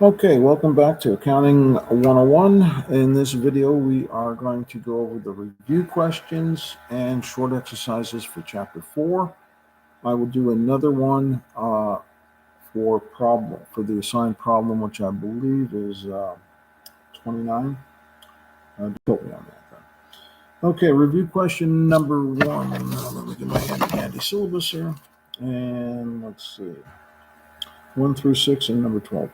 Okay, welcome back to Accounting 101. In this video, we are going to go over the review questions and short exercises for Chapter 4. I will do another one for the assigned problem, which I believe is 29. Don't quote me on that. Okay, review question number 1. Let me get my handy syllabus here. And let's see, 1 through 6 and number 12.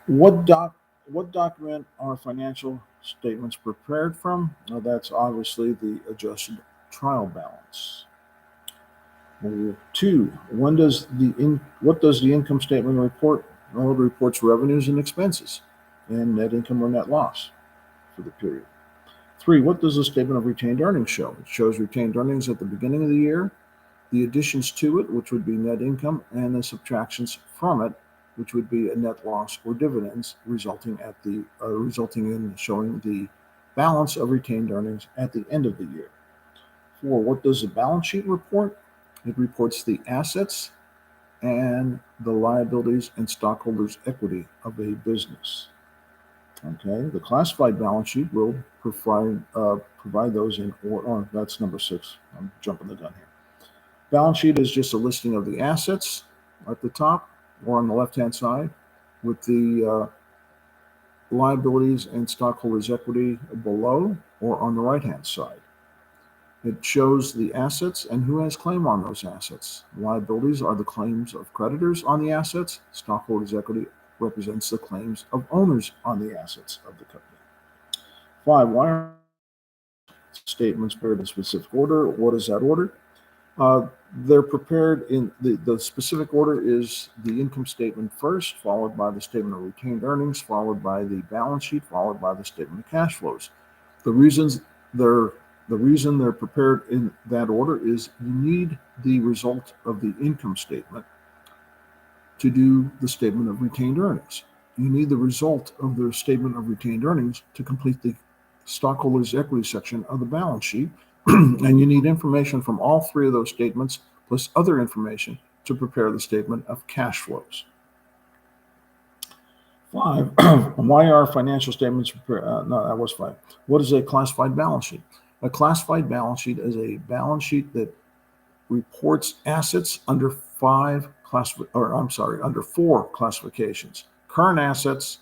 What document are financial statements prepared from? Now that's obviously the adjusted trial balance. Number 2, what does the income statement report? Well, it reports revenues and expenses and net income or net loss for the period. 3, what does the statement of retained earnings show? It shows retained earnings at the beginning of the year, the additions to it, which would be net income, and the subtractions from it, which would be a net loss or dividends, resulting in showing the balance of retained earnings at the end of the year. 4, what does the balance sheet report? It reports the assets and the liabilities and stockholders' equity of a business. Okay, the classified balance sheet will provide those in order. Oh, that's number 6. I'm jumping the gun here. Balance sheet is just a listing of the assets at the top or on the left-hand side, with the liabilities and stockholders' equity below or on the right-hand side. It shows the assets and who has claim on those assets. Liabilities are the claims of creditors on the assets. Stockholders' equity represents the claims of owners on the assets of the company. 5, why are statements prepared in specific order? What is that order? They're prepared in the specific order is the income statement first, followed by the statement of retained earnings, followed by the balance sheet, followed by the statement of cash flows. The reason they're prepared in that order is you need the result of the income statement to do the statement of retained earnings. You need the result of the statement of retained earnings to complete the stockholders' equity section of the balance sheet. And you need information from all 3 of those statements plus other information to prepare the statement of cash flows. 5, why are financial statements prepared? No, that was 5. What is a classified balance sheet? A classified balance sheet is a balance sheet that reports assets under 4 classifications: current assets,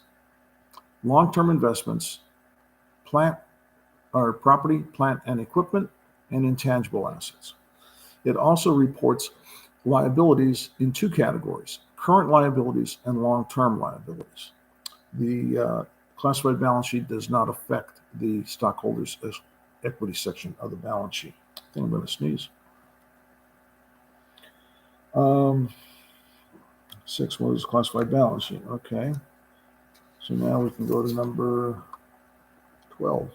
long-term investments, property, plant, and equipment, and intangible assets. It also reports liabilities in 2 categories: current liabilities and long-term liabilities. The classified balance sheet does not affect the stockholders' equity section of the balance sheet. I think I'm going to sneeze. 6 was classified balance sheet. Okay. So now we can go to number 12.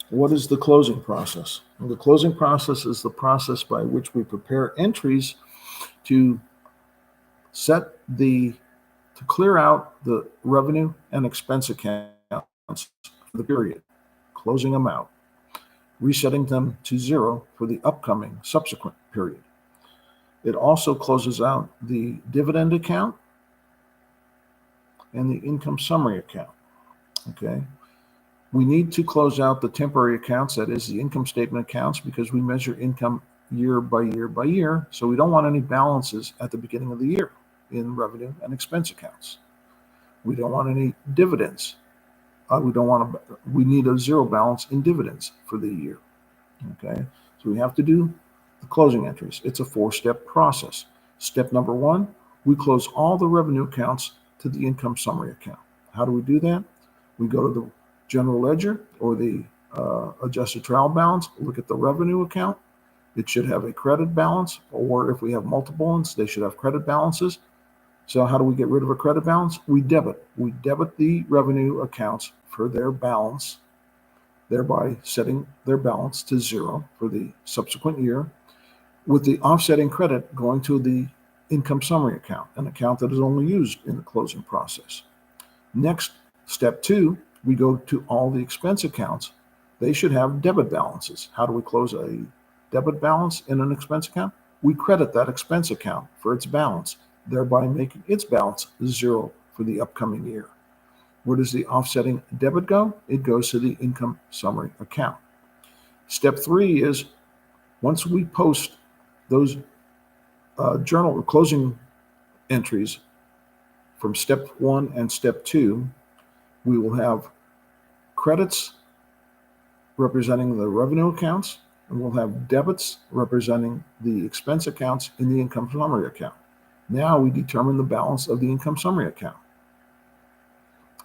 What is the closing process? Well, the closing process is the process by which we prepare entries to clear out the revenue and expense accounts for the period, closing them out, resetting them to 0 for the upcoming subsequent period. It also closes out the dividend account and the income summary account. Okay. We need to close out the temporary accounts, that is the income statement accounts, because we measure income year by year by year. So we don't want any balances at the beginning of the year in revenue and expense accounts. We don't want any dividends. We need a 0 balance in dividends for the year. Okay. So we have to do the closing entries. It's a 4-step process. Step number 1, we close all the revenue accounts to the income summary account. How do we do that? We go to the general ledger or the adjusted trial balance, look at the revenue account. It should have a credit balance, or if we have multiple ones, they should have credit balances. So how do we get rid of a credit balance? We debit the revenue accounts for their balance, thereby setting their balance to 0 for the subsequent year, with the offsetting credit going to the income summary account, an account that is only used in the closing process. Next, step 2, we go to all the expense accounts. They should have debit balances. How do we close a debit balance in an expense account? we credit that expense account for its balance, thereby making its balance zero for the upcoming year. Where does the offsetting debit go? It goes to the income summary account. Step 3 is once we post those journal closing entries from step 1 and step 2, we will have credits representing the revenue accounts, and we'll have debits representing the expense accounts in the income summary account. Now we determine the balance of the income summary account.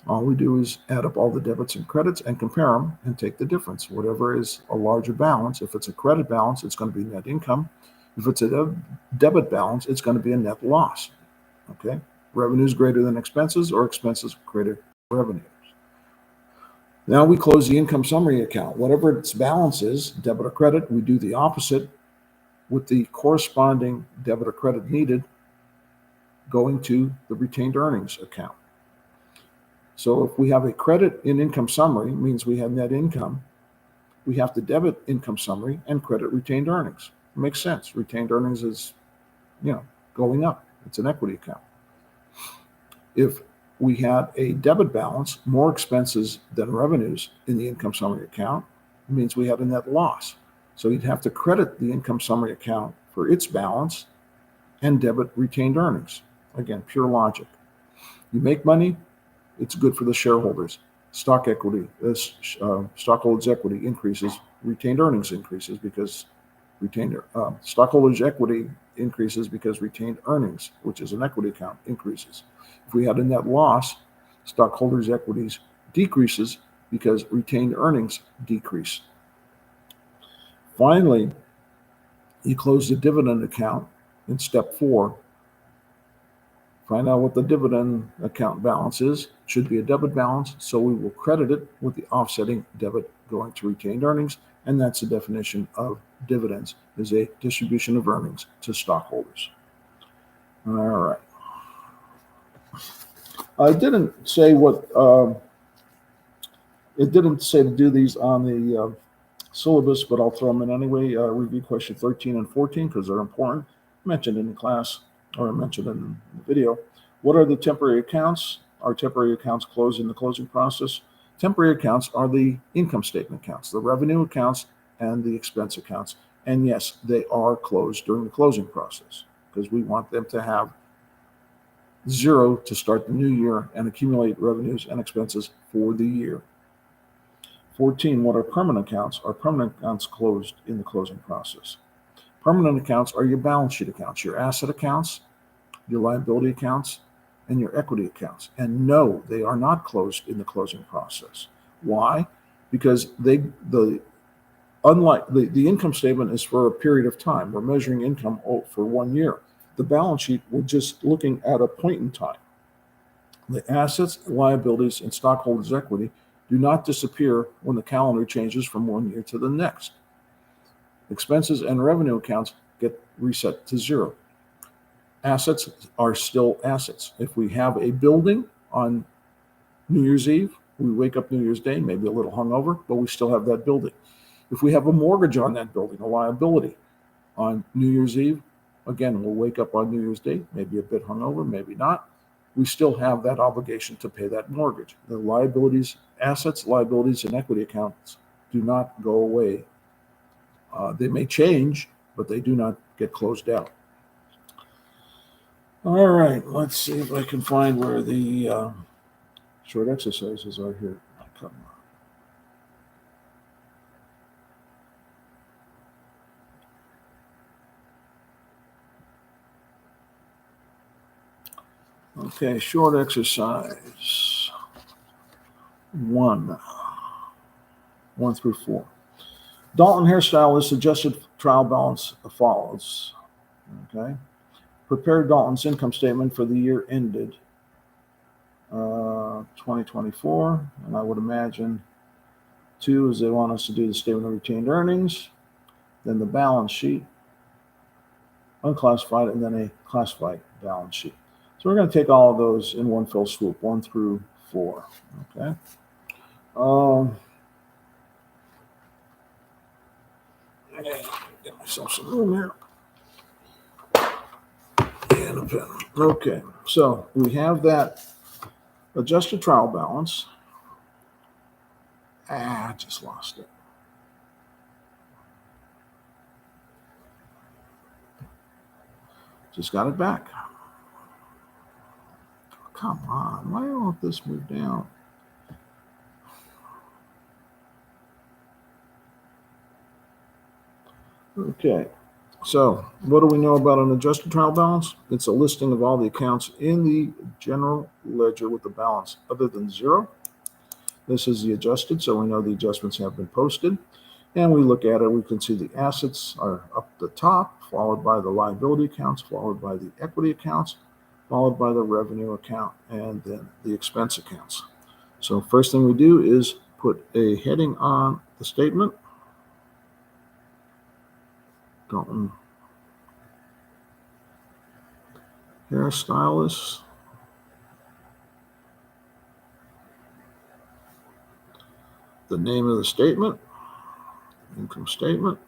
All we do is add up all the debits and credits and compare them and take the difference. Whatever is a larger balance, if it's a credit balance, it's going to be net income. If it's a debit balance, it's going to be a net loss. Okay? Revenues greater than expenses or expenses greater than revenues. Now we close the income summary account. Whatever its balance is, debit or credit, we do the opposite with the corresponding debit or credit needed going to the retained earnings account. So if we have a credit in income summary, means we have net income, we have to debit income summary and credit retained earnings. It makes sense. Retained earnings is, going up. It's an equity account. If we had a debit balance, more expenses than revenues in the income summary account, it means we had a net loss. So you'd have to credit the income summary account for its balance and debit retained earnings. Again, pure logic. You make money, it's good for the shareholders. Stock equity, stockholders' equity increases, retained earnings increases because stockholders' equity increases because retained earnings, which is an equity account, increases. If we had a net loss, stockholders' equities decreases because retained earnings decrease. Finally, you close the dividend account in step 4. Find out what the dividend account balance is. It should be a debit balance, so we will credit it with the offsetting debit going to retained earnings, and that's the definition of dividends, is a distribution of earnings to stockholders. All right. I didn't say it didn't say to do these on the syllabus, but I'll throw them in anyway. Review question 13 and 14 because they're important. Mentioned in the class, or mentioned in the video. What are the temporary accounts? Are temporary accounts closed in the closing process? Temporary accounts are the income statement accounts, the revenue accounts, and the expense accounts. And yes, they are closed during the closing process because we want them to have zero to start the new year and accumulate revenues and expenses for the year. 14, what are permanent accounts? Are permanent accounts closed in the closing process? Permanent accounts are your balance sheet accounts, your asset accounts, your liability accounts, and your equity accounts. And no, they are not closed in the closing process. Why? Because unlike the income statement is for a period of time. We're measuring income for 1 year. The balance sheet, we're just looking at a point in time. The assets, liabilities, and stockholders' equity do not disappear when the calendar changes from 1 year to the next. Expenses and revenue accounts get reset to zero. Assets are still assets. If we have a building on New Year's Eve, we wake up New Year's Day, maybe a little hungover, but we still have that building. If we have a mortgage on that building, a liability on New Year's Eve, again, we'll wake up on New Year's Day, maybe a bit hungover, maybe not. We still have that obligation to pay that mortgage. The liabilities, assets, liabilities, and equity accounts do not go away. They may change, but they do not get closed out. All right, let's see if I can find where the short exercises are here. Come on. Okay, short exercise 1 through 4. Dalton hairstylist suggested trial balance follows. Okay. Prepare Dalton's income statement for the year ended 2024. And I would imagine 2 is they want us to do the statement of retained earnings, then the balance sheet, unclassified, and then a classified balance sheet. So we're going to take all of those in one fell swoop, 1 through 4. Okay. Get myself some room here. a pen. Okay, so we have that adjusted trial balance. I just lost it. Just got it back. Come on, why won't this move down? Okay, so what do we know about an adjusted trial balance? It's a listing of all the accounts in the general ledger with a balance other than zero. This is the adjusted, so we know the adjustments have been posted. And we look at it, we can see the assets are up the top, followed by the liability accounts, followed by the equity accounts, followed by the revenue account, and then the expense accounts. So first thing we do is put a heading on the statement. Dalton Hairstylist. The name of the statement, income statement,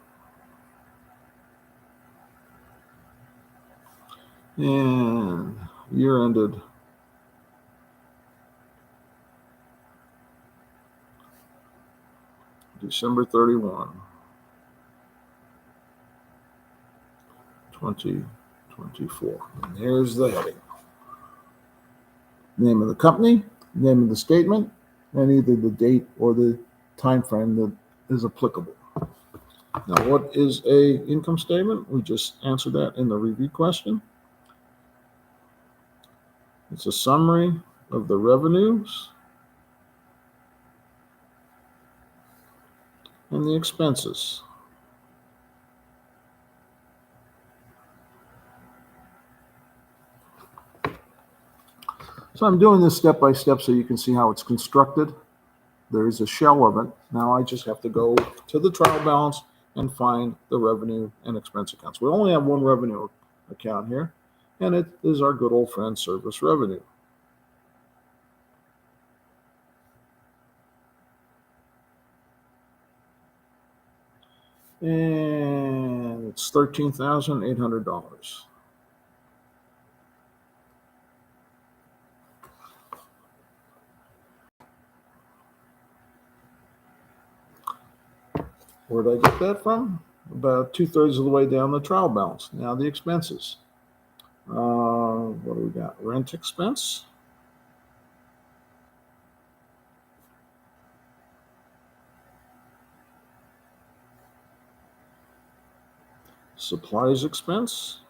and year ended December 31, 2024. And here's the heading. Name of the company, name of the statement, and either the date or the time frame that is applicable. Now, what is a income statement? We just answered that in the review question. It's a summary of the revenues and the expenses. So I'm doing this step by step so you can see how it's constructed. There is a shell of it. Now I just have to go to the trial balance and find the revenue and expense accounts. We only have one revenue account here, and it is our good old friend service revenue. And it's $13,800. Where did I get that from? About 2/3 of the way down the trial balance. Now the expenses. What do we got? Rent expense. Supplies expense.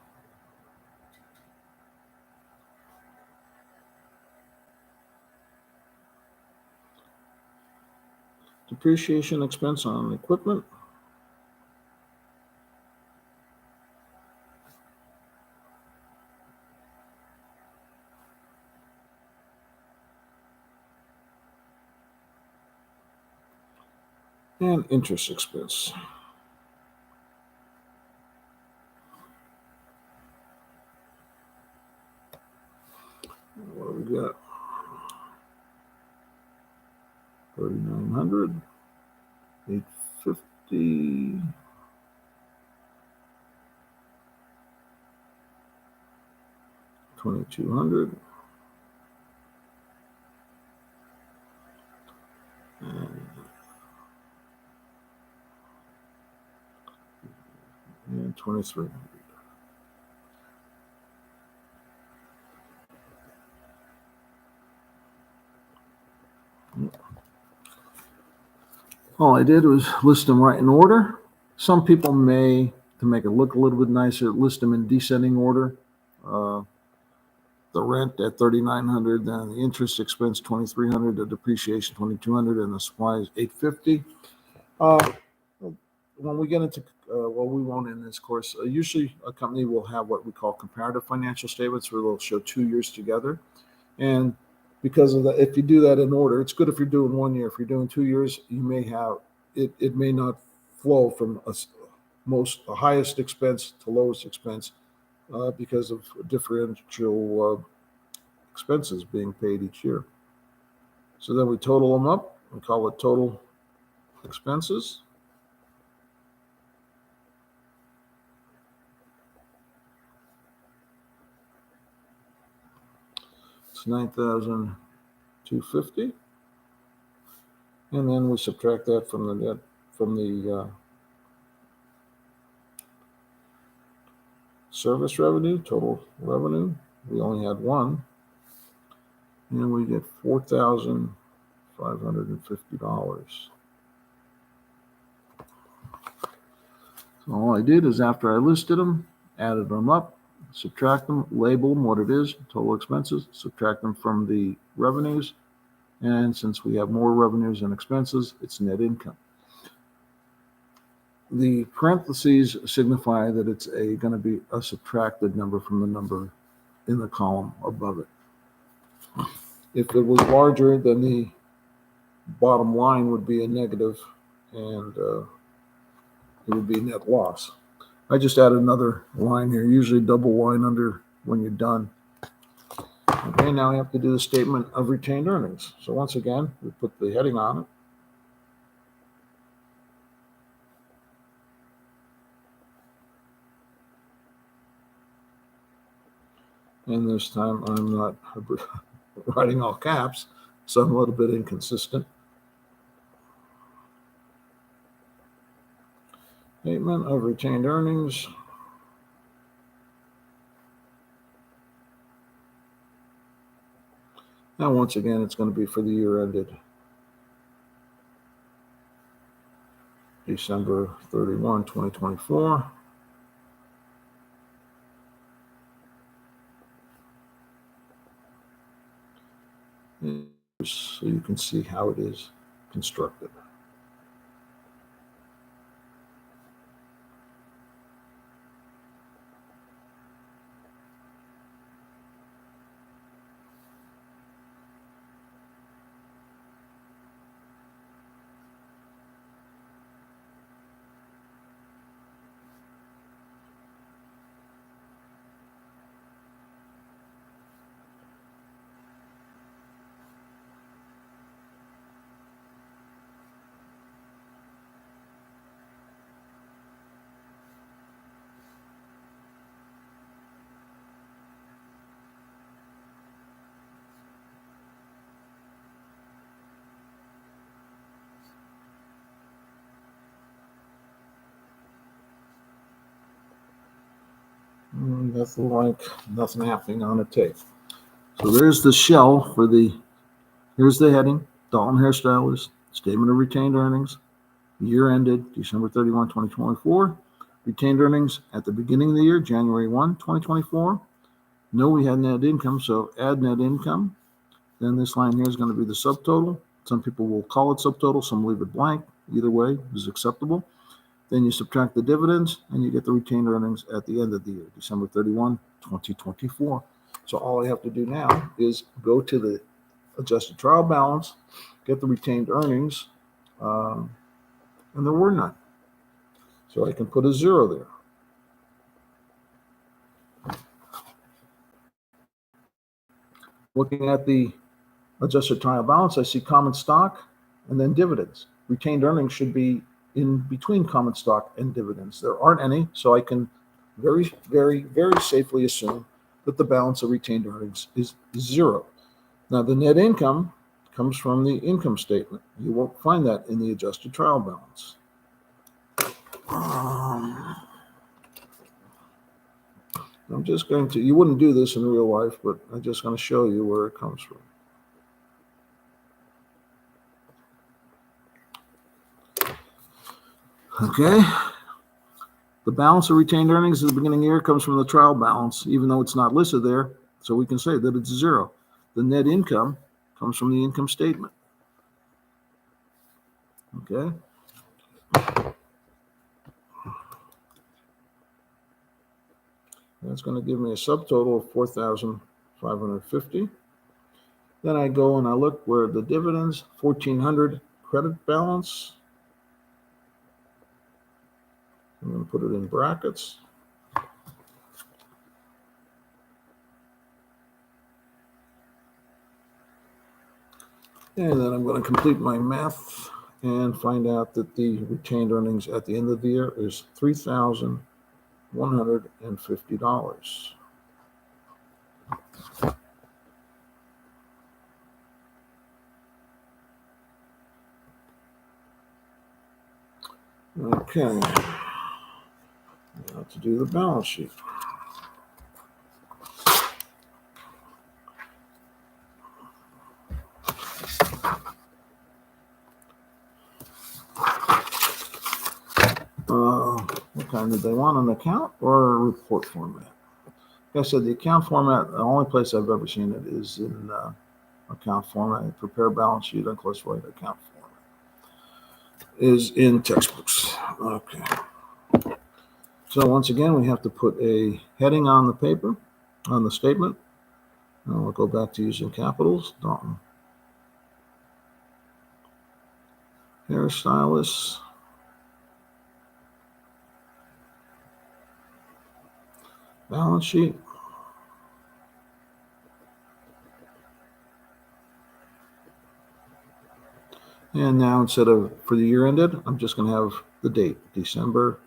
Depreciation expense on equipment. And interest expense. What do we got? 3,900, 850, 2,200, and 2,300. All I did was list them right in order. Some people may, to make it look a little bit nicer, list them in descending order. The rent at 3,900, then the interest expense 2,300, the depreciation 2,200, and the supplies 850. When we get into, well, we won't in this course. Usually, a company will have what we call comparative financial statements, where they'll show 2 years together, and because of that, if you do that in order, it's good if you're doing 1 year. If you're doing 2 years, you may have it. It may not flow from the highest expense to lowest expense because of differential expenses being paid each year. So then we total them up and call it total expenses. It's $9,250. And then we subtract that from the service revenue, total revenue. We only had one. And we get $4,550. So all I did is after I listed them, added them up, subtract them, label them what it is, total expenses, subtract them from the revenues. And since we have more revenues than expenses, it's net income. The parentheses signify that it's going to be a subtracted number from the number in the column above it. If it was larger, then the bottom line would be a negative, and it would be net loss. I just added another line here, usually double line under when you're done. Okay, now I have to do the statement of retained earnings. So once again, we put the heading on it. And this time I'm not writing all caps, so I'm a little bit inconsistent. Statement of retained earnings. Now, once again, it's going to be for the year ended December 31, 2024. So you can see how it is constructed. Nothing like nothing happening on a tape. So there's the shell for here's the heading, Dalton Hairstylist, statement of retained earnings, year ended December 31, 2024. Retained earnings at the beginning of the year, January 1, 2024. No, we had net income, so add net income. Then this line here is going to be the subtotal. Some people will call it subtotal, some leave it blank. Either way is acceptable. Then you subtract the dividends, and you get the retained earnings at the end of the year, December 31, 2024. So all I have to do now is go to the adjusted trial balance, get the retained earnings, and there were none. So I can put a 0 there. Looking at the adjusted trial balance, I see common stock and then dividends. Retained earnings should be in between common stock and dividends. There aren't any, so I can very, very, very safely assume that the balance of retained earnings is 0. Now, the net income comes from the income statement. You won't find that in the adjusted trial balance. I'm just going to, you wouldn't do this in real life, but I'm just going to show you where it comes from. Okay. The balance of retained earnings at the beginning of the year comes from the trial balance, even though it's not listed there. So we can say that it's 0. The net income comes from the income statement. Okay. That's going to give me a subtotal of 4,550. Then I go and I look where the dividends, 1,400 credit balance. I'm going to put it in brackets. And then I'm going to complete my math and find out that the retained earnings at the end of the year is $3,150. Okay. Now to do the balance sheet. What kind did they want, an account or a report format? Like I said, the account format, the only place I've ever seen it is in account format. Prepare balance sheet on close right account format is in textbooks. Okay. So once again, we have to put a heading on the paper, on the statement. And we'll go back to using capitals. Dalton hairstylist. Balance sheet. And now instead of for the year ended, I'm just going to have the date, December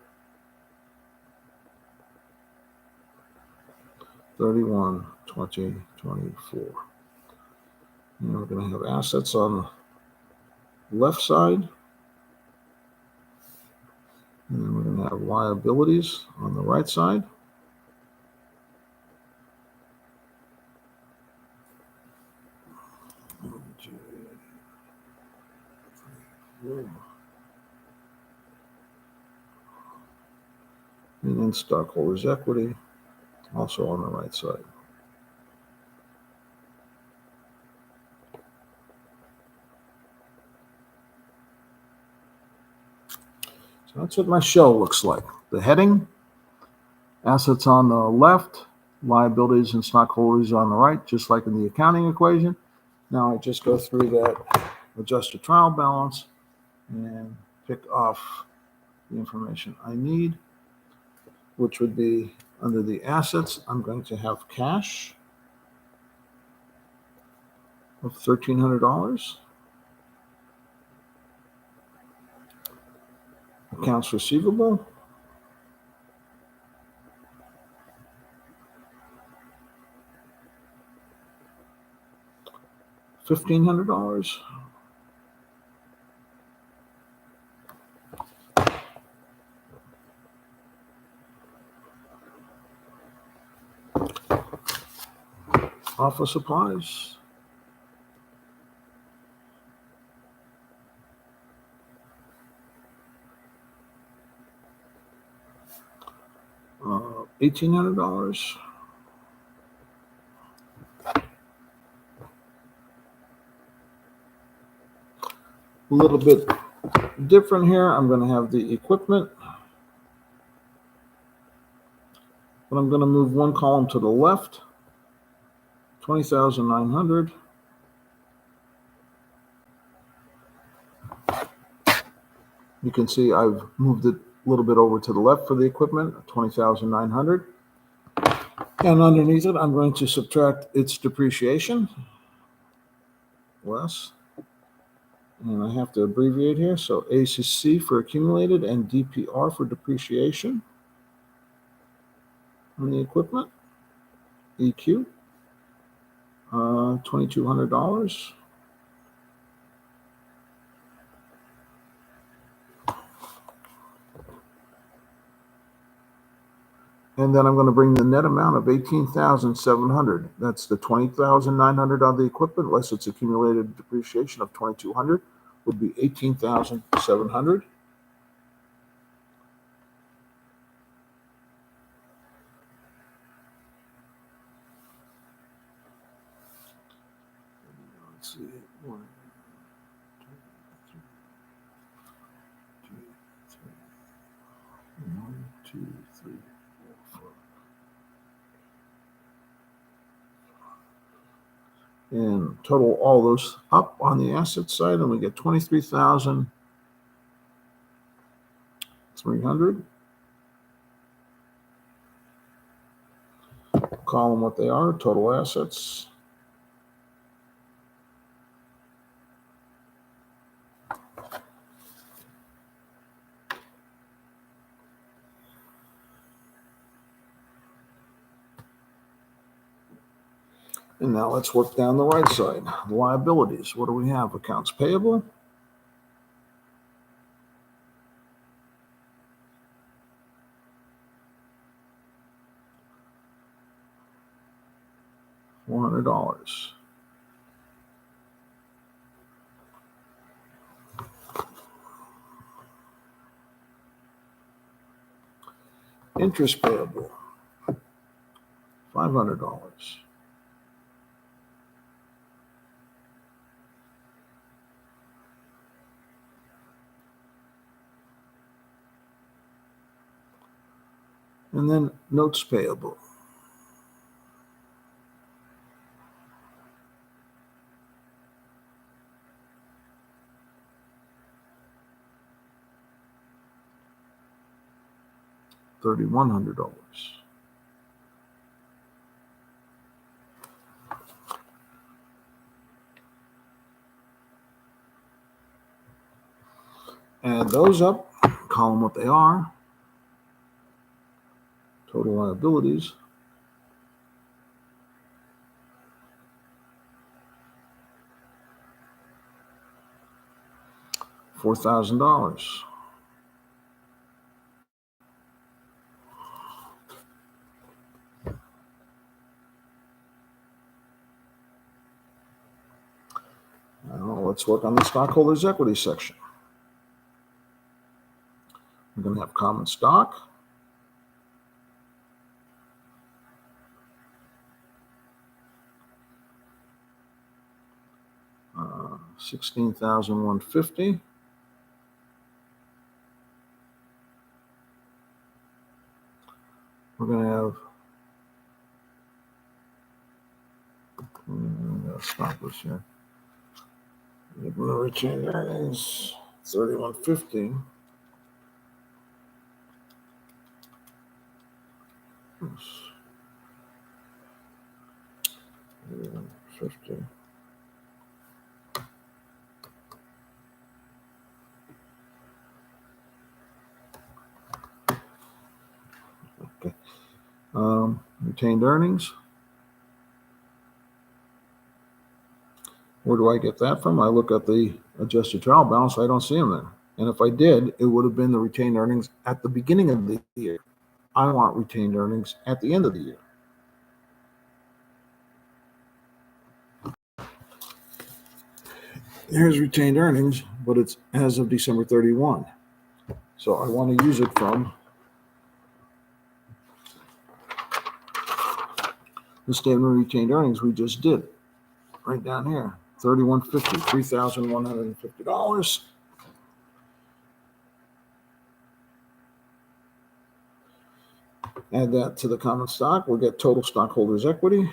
31, 2024. And we're going to have assets on the left side. And then we're going to have liabilities on the right side. And then stockholders' equity, also on the right side. So that's what my shell looks like. The heading, assets on the left, liabilities and stockholders on the right, just like in the accounting equation. Now I just go through that adjusted trial balance and pick off the information I need, which would be under the assets. I'm going to have cash of $1,300. Accounts receivable, $1,500. Office supplies, $1,800. A little bit different here. I'm going to have the equipment, but I'm going to move one column to the left, 20,900. You can see I've moved it a little bit over to the left for the equipment, 20,900. And underneath it, I'm going to subtract its depreciation, less. And I have to abbreviate here. So ACC for accumulated and DPR for depreciation on the equipment. EQ, $2,200. And then I'm going to bring the net amount of 18,700. That's the 20,900 on the equipment, less its accumulated depreciation of 2,200, would be 18,700. Let's see. 1, 2, 3. And total all those up on the asset side, and we get 23,300. Call them what they are, total assets. And now let's work down the right side. Liabilities. What do we have? Accounts payable. $400. Interest payable, $500. And then notes payable, $3,100. Add those up, call them what they are. Total liabilities, $4,000. Now let's work on the stockholders' equity section. We're going to have common stock, $16,150. We're going to have stop this here. We're going to retain earnings, $3,150. $3,150. Okay. Retained earnings. Where do I get that from? I look at the adjusted trial balance. I don't see them there. And if I did, it would have been the retained earnings at the beginning of the year. I want retained earnings at the end of the year. Here's retained earnings, but it's as of December 31. So I want to use it from the statement of retained earnings we just did. Right down here, $3,150, $3,150. Add that to the common stock, we'll get total stockholders' equity.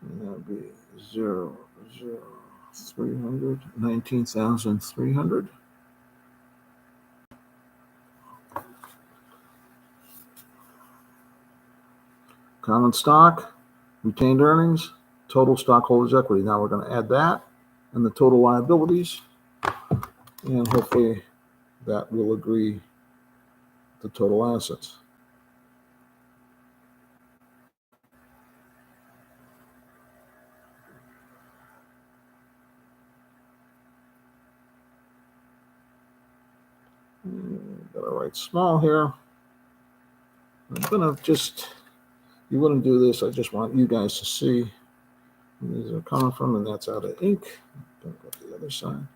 And that'll be 300, 19,300. Common stock, retained earnings, total stockholders' equity. Now we're going to add that and the total liabilities, and hopefully that will agree the total assets. Gotta write small here. I'm gonna just, you wouldn't do this, I just want you guys to see where these are coming from, and that's out of ink. Don't go to the other side.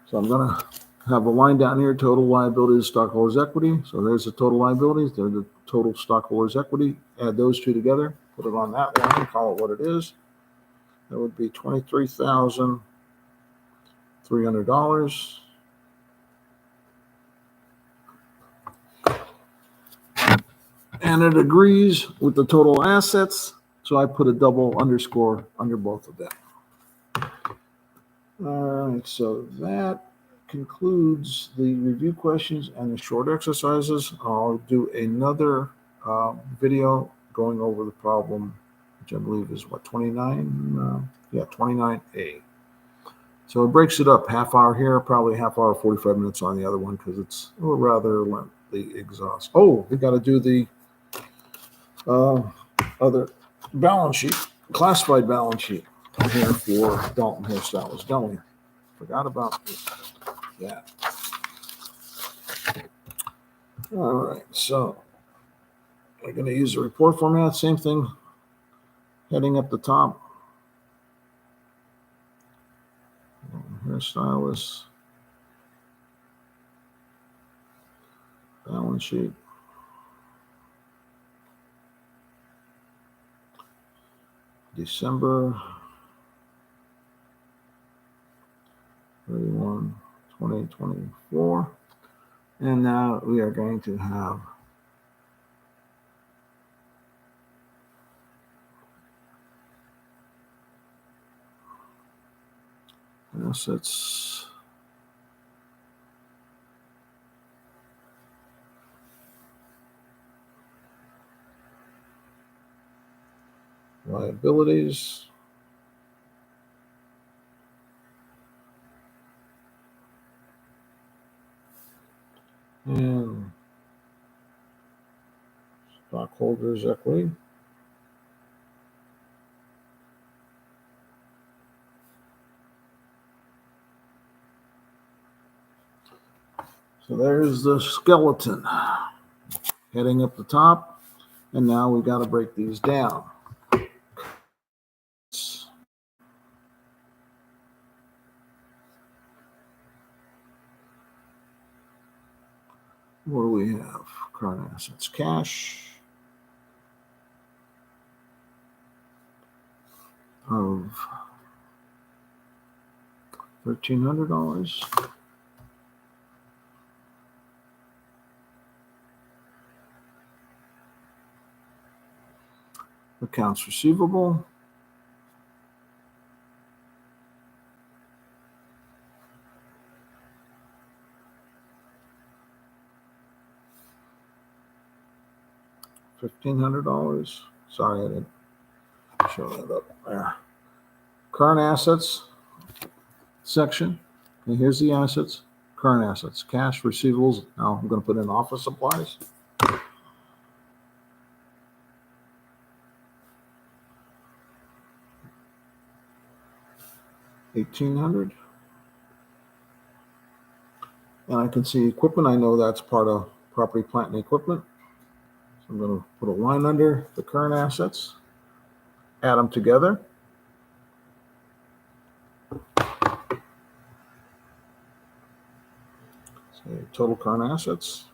So I'm gonna have a line down here, total liabilities, stockholders' equity. So there's the total liabilities, there's the total stockholders' equity. Add those two together, put it on that line, call it what it is. That would be $23,300. And it agrees with the total assets, so I put a double underscore under both of them. All right, so that concludes the review questions and the short exercises. I'll do another video going over the problem, which I believe is what, 29? 29A. So it breaks it up, half hour here, probably half hour, 45 minutes on the other one, because it's a rather lengthy exhaust. Oh, we got to do the other balance sheet, classified balance sheet. here for Dalton Hairstylist, don't we? Forgot about that. All right, so we're going to use the report format, same thing, heading up the top. Hairstylist, balance sheet. December 31, 2024. And now we are going to have assets, liabilities, and stockholders' equity. So there's the skeleton heading up the top. And now we've got to break these down. What do we have? Current assets, cash of $1,300. Accounts receivable. $1,500. Sorry, I didn't show that up there. Current assets section. And here's the assets. Current assets, cash, receivables. Now I'm going to put in office supplies. $1,800. And I can see equipment. I know that's part of property, plant, and equipment. So I'm going to put a line under the current assets, add them together. Say total current assets.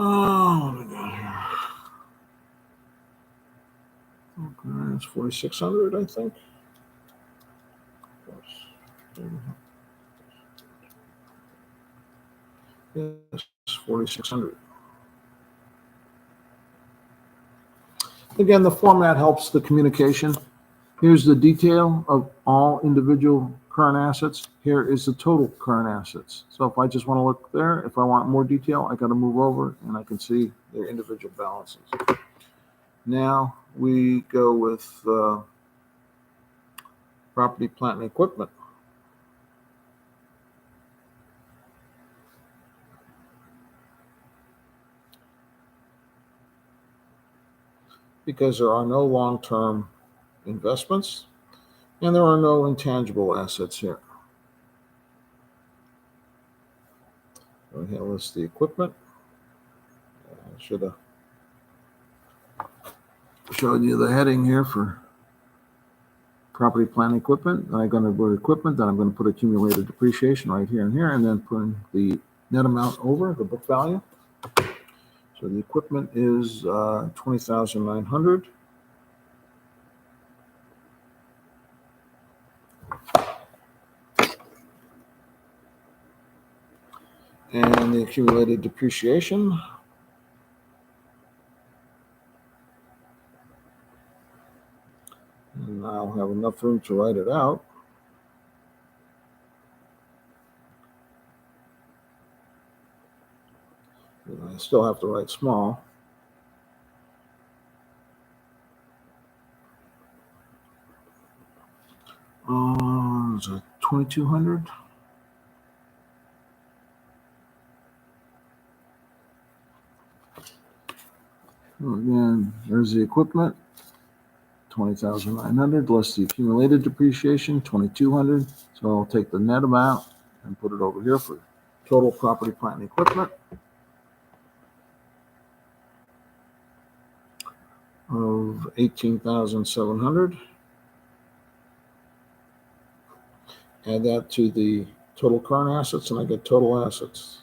Oh, what do we got here? Okay, it's 4,600, I think. Yes, 4,600. Again, the format helps the communication. Here's the detail of all individual current assets. Here is the total current assets. So if I just want to look there, if I want more detail, I got to move over and I can see their individual balances. Now we go with property, plant, and equipment. Because there are no long-term investments and there are no intangible assets here. Go ahead and list the equipment. I should have showed you the heading here for property, plant, and equipment. Then I'm going to put equipment, then I'm going to put accumulated depreciation right here and here, and then put the net amount over the book value. So the equipment is $20,900. And the accumulated depreciation. And I'll have enough room to write it out. And I still have to write small. Is it 2,200? Again, there's the equipment, 20,900 less the accumulated depreciation, 2,200. So I'll take the net amount and put it over here for total property, plant, and equipment of 18,700. Add that to the total current assets, and I get total assets.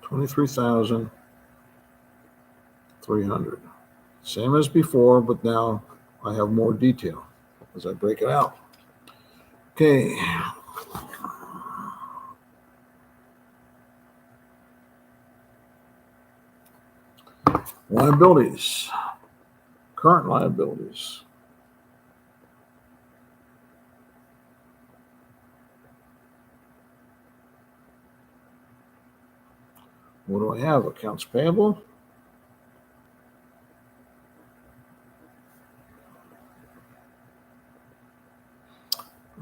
$23,300. Same as before, but now I have more detail as I break it out. Okay. Liabilities. Current liabilities. What do I have? Accounts payable.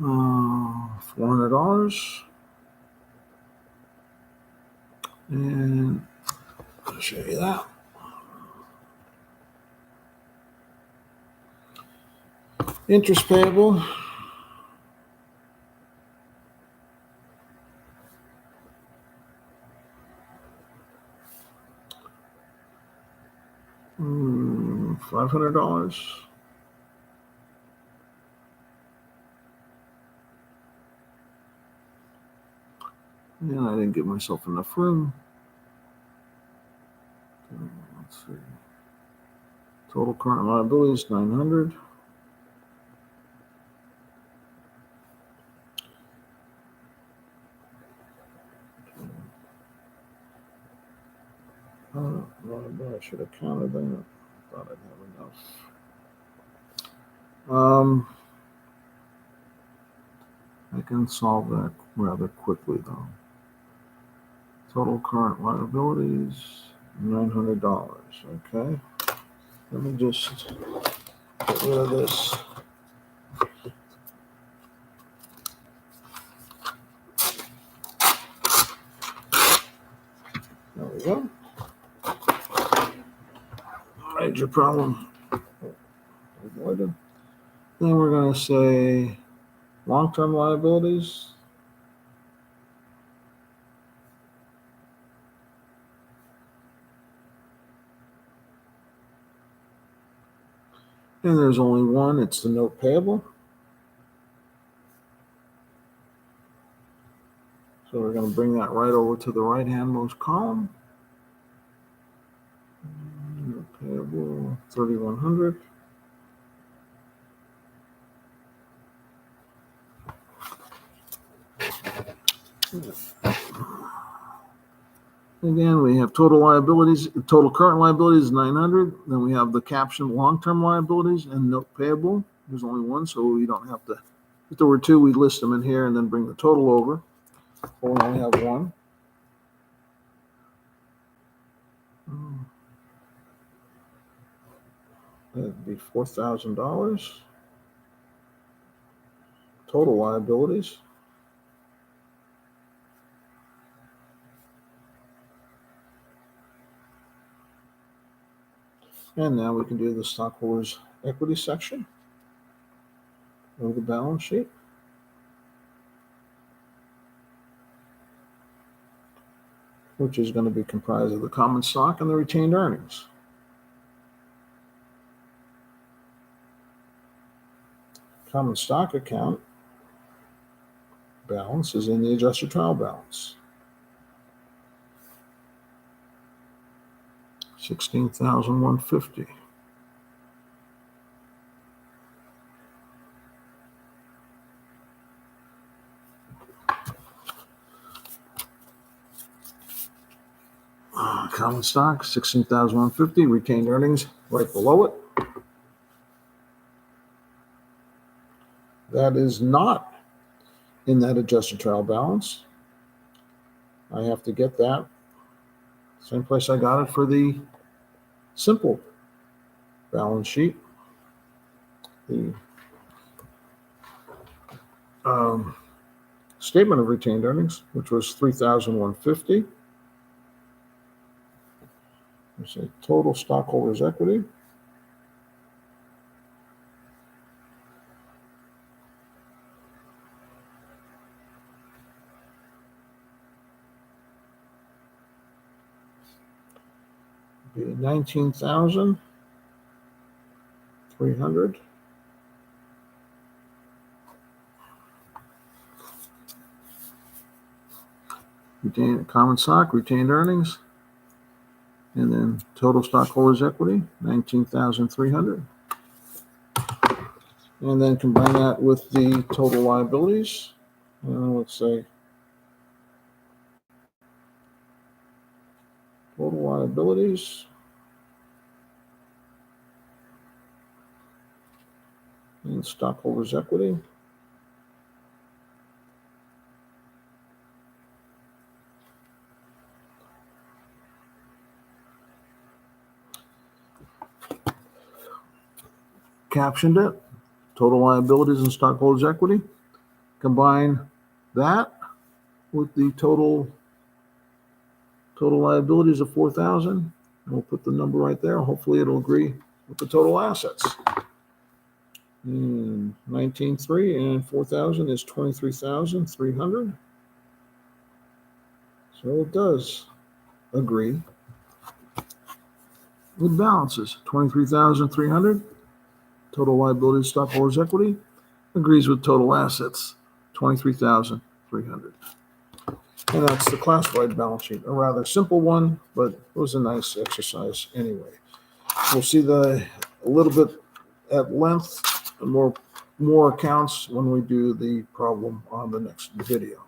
$400. And I'll show you that. Interest payable. $500. And I didn't give myself enough room. Let's see. Total current liabilities, 900. I should have counted that. I thought I'd have enough. I can solve that rather quickly, though. Total current liabilities, $900. Okay. Let me just get rid of this. There we go. Major problem avoided. Then we're going to say long-term liabilities. And there's only one. It's the note payable. So we're going to bring that right over to the right-handmost column. Note payable, 3,100. Again, we have total liabilities, total current liabilities is 900. Then we have the caption long-term liabilities and note payable. There's only one, so we don't have to. If there were two, we'd list them in here and then bring the total over. But we only have one. That'd be $4,000. Total liabilities. And now we can do the stockholders' equity section of the balance sheet. Which is going to be comprised of the common stock and the retained earnings. Common stock account balance is in the adjusted trial balance. $16,150. Common stock, $16,150. Retained earnings right below it. That is not in that adjusted trial balance. I have to get that. Same place I got it for the simple balance sheet. The statement of retained earnings, which was $3,150. Let's say total stockholders' equity. Be 19,300. Retained common stock, retained earnings, and then total stockholders' equity, 19,300. And then combine that with the total liabilities. Let's say total liabilities and stockholders' equity. Captioned it, total liabilities and stockholders' equity. Combine that with the total liabilities of 4,000, and we'll put the number right there. Hopefully it'll agree with the total assets. And 19,300 and 4,000 is 23,300. So it does agree with balances. 23,300. Total liabilities, stockholders' equity agrees with total assets, 23,300. And that's the classified balance sheet. A rather simple one, but it was a nice exercise anyway. We'll see a little bit at length and more accounts when we do the problem on the next video.